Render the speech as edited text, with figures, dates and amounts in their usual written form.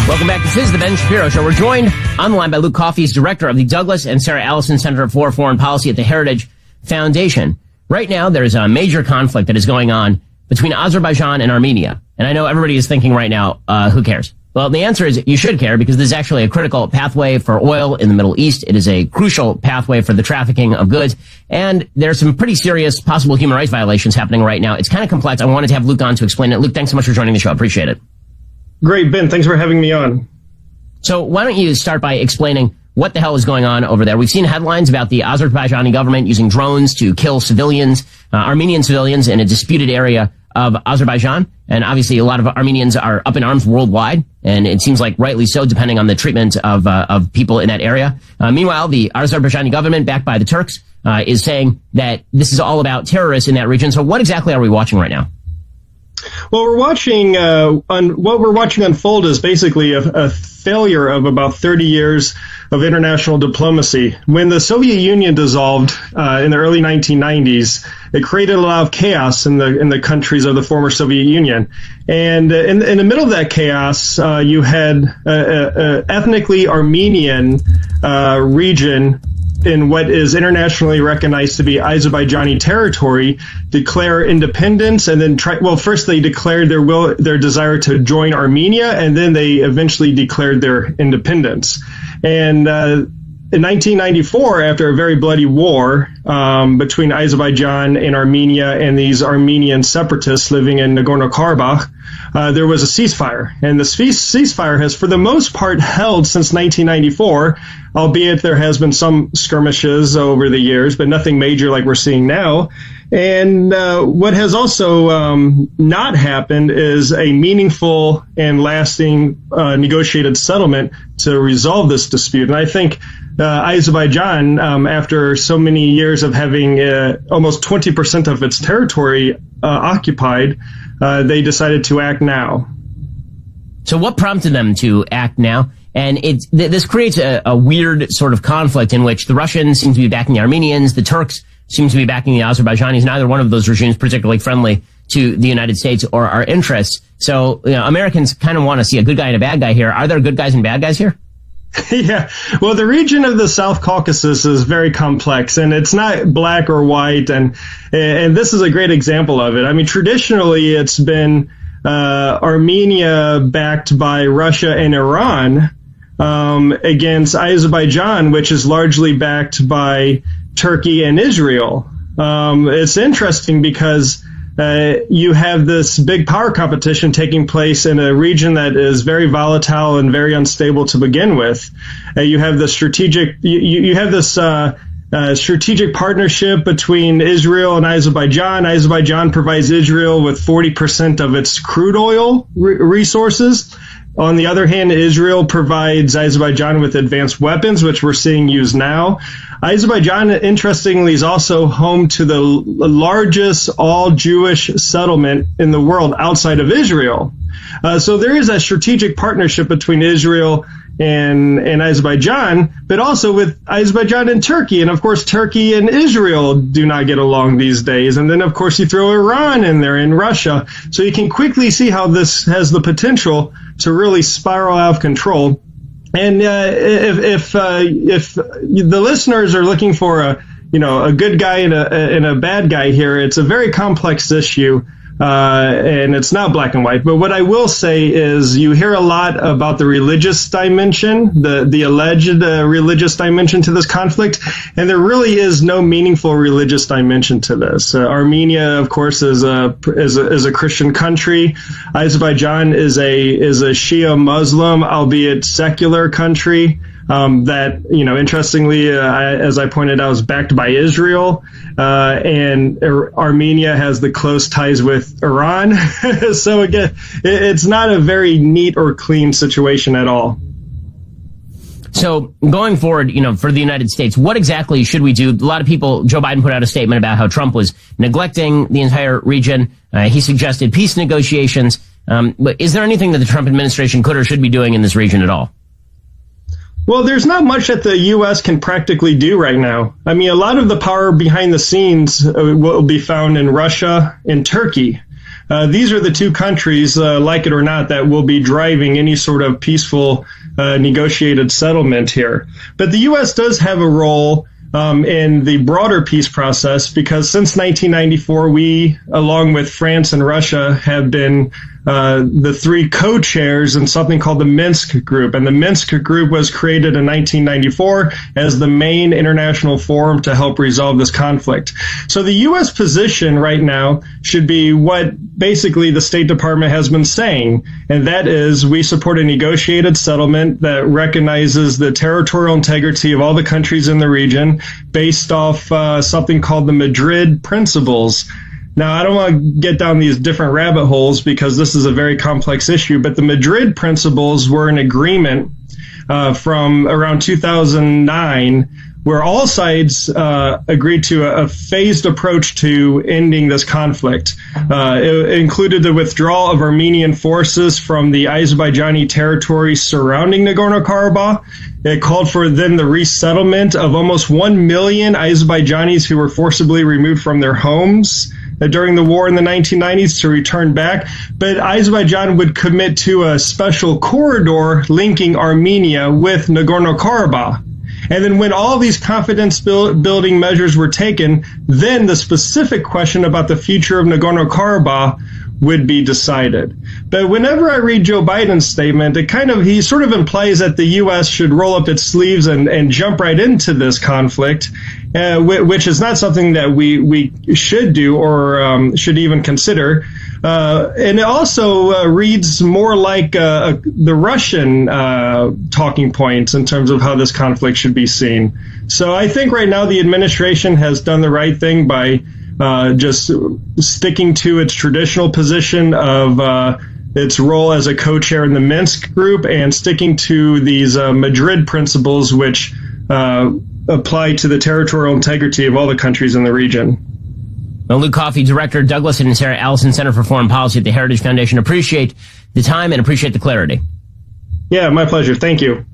Welcome back. This is the Ben Shapiro Show. We're joined on the line by Luke Coffey, director of the Douglas and Sarah Allison Center for Foreign Policy at the Heritage Foundation. Right now, there is a major conflict that is going on between Azerbaijan and Armenia. And I know everybody is thinking right now, who cares? Well, the answer is you should care, because this is actually a critical pathway for oil in the Middle East. It is a crucial pathway for the trafficking of goods. And there's some pretty serious possible human rights violations happening right now. It's kind of complex. I wanted to have Luke on to explain it. Luke, thanks so much for joining the show. I appreciate it. Great, Ben. Thanks for having me on. So why don't you start by explaining what the hell is going on over there? We've seen headlines about the Azerbaijani government using drones to kill civilians, Armenian civilians in a disputed area of Azerbaijan. And obviously a lot of Armenians are up in arms worldwide. And it seems like rightly so, depending on the treatment of people in that area. Meanwhile, the Azerbaijani government, backed by the Turks, is saying that this is all about terrorists in that region. So what exactly are we watching right now? Well, we're watching what we're watching unfold is basically a failure of about 30 years of international diplomacy. When the Soviet Union dissolved in the early 1990s, it created a lot of chaos in the countries of the former Soviet Union. And in the middle of that chaos, you had ethnically Armenian region in what is internationally recognized to be Azerbaijani territory declare independence, and then first they declared their desire to join Armenia, and then they eventually declared their independence. And in 1994, after a very bloody war between Azerbaijan and Armenia and these Armenian separatists living in Nagorno-Karabakh, there was a ceasefire. And the ceasefire has, for the most part, held since 1994, albeit there has been some skirmishes over the years, but nothing major like we're seeing now. And what has also not happened is a meaningful and lasting negotiated settlement to resolve this dispute. And I think Azerbaijan, after so many years of having almost 20% of its territory occupied, they decided to act now. So what prompted them to act now? And this creates a weird sort of conflict in which the Russians seem to be backing the Armenians, the Turks seem to be backing the Azerbaijanis. Neither one of those regimes particularly friendly to the United States or our interests. So, Americans kind of want to see a good guy and a bad guy here. Are there good guys and bad guys here? Yeah, well, the region of the South Caucasus is very complex, and it's not black or white, and this is a great example of it. I mean, traditionally, it's been Armenia backed by Russia and Iran against Azerbaijan, which is largely backed by Turkey and Israel. It's interesting because you have this big power competition taking place in a region that is very volatile and very unstable to begin with. You have the strategic, you have this strategic partnership between Israel and Azerbaijan. Azerbaijan provides Israel with 40% of its crude oil resources. On the other hand, Israel provides Azerbaijan with advanced weapons, which we're seeing used now. Azerbaijan, interestingly, is also home to the largest all-Jewish settlement in the world outside of Israel. So there is a strategic partnership between Israel and Azerbaijan, but also with Azerbaijan and Turkey. And, of course, Turkey and Israel do not get along these days. And then, of course, you throw Iran in there and Russia. So you can quickly see how this has the potential to really spiral out of control. And if the listeners are looking for a good guy and a bad guy here, it's a very complex issue. And it's not black and white. But what I will say is you hear a lot about the religious dimension, the alleged religious dimension to this conflict, and there really is no meaningful religious dimension to this. Armenia, of course, is a Christian country. Azerbaijan is a Shia Muslim, albeit secular country. That, interestingly, as I pointed out, is backed by Israel, and Armenia has the close ties with Iran. So again, it's not a very neat or clean situation at all. So going forward, for the United States, what exactly should we do? A lot of people, Joe Biden put out a statement about how Trump was neglecting the entire region. He suggested peace negotiations. But is there anything that the Trump administration could or should be doing in this region at all? Well, there's not much that the U.S. can practically do right now. I mean, a lot of the power behind the scenes will be found in Russia and Turkey. these are the two countries, like it or not, that will be driving any sort of peaceful negotiated settlement here. But the U.S. does have a role in the broader peace process, because since 1994, we, along with France and Russia, have been the three co-chairs in something called the Minsk Group. And the Minsk Group was created in 1994 as the main international forum to help resolve this conflict. So the U.S. position right now should be what basically the State Department has been saying, and that is we support a negotiated settlement that recognizes the territorial integrity of all the countries in the region based off something called the Madrid Principles. Now, I don't want to get down these different rabbit holes because this is a very complex issue, but the Madrid Principles were an agreement from around 2009 where all sides agreed to a phased approach to ending this conflict. It included the withdrawal of Armenian forces from the Azerbaijani territory surrounding Nagorno-Karabakh. It called for then the resettlement of almost 1 million Azerbaijanis who were forcibly removed from their homes during the war in the 1990s to return back. But Azerbaijan would commit to a special corridor linking Armenia with Nagorno-Karabakh. And then when all these confidence building measures were taken, then the specific question about the future of Nagorno-Karabakh would be decided. But whenever I read Joe Biden's statement, he sort of implies that the U.S. should roll up its sleeves and jump right into this conflict, which is not something that we should do or should even consider. And it also reads more like the Russian talking points in terms of how this conflict should be seen. So I think right now the administration has done the right thing by just sticking to its traditional position of its role as a co-chair in the Minsk Group and sticking to these Madrid Principles, which apply to the territorial integrity of all the countries in the region. Well, Luke Coffey, Director, Douglas and Sarah Allison Center for Foreign Policy at the Heritage Foundation. Appreciate the time and appreciate the clarity. Yeah, my pleasure. Thank you.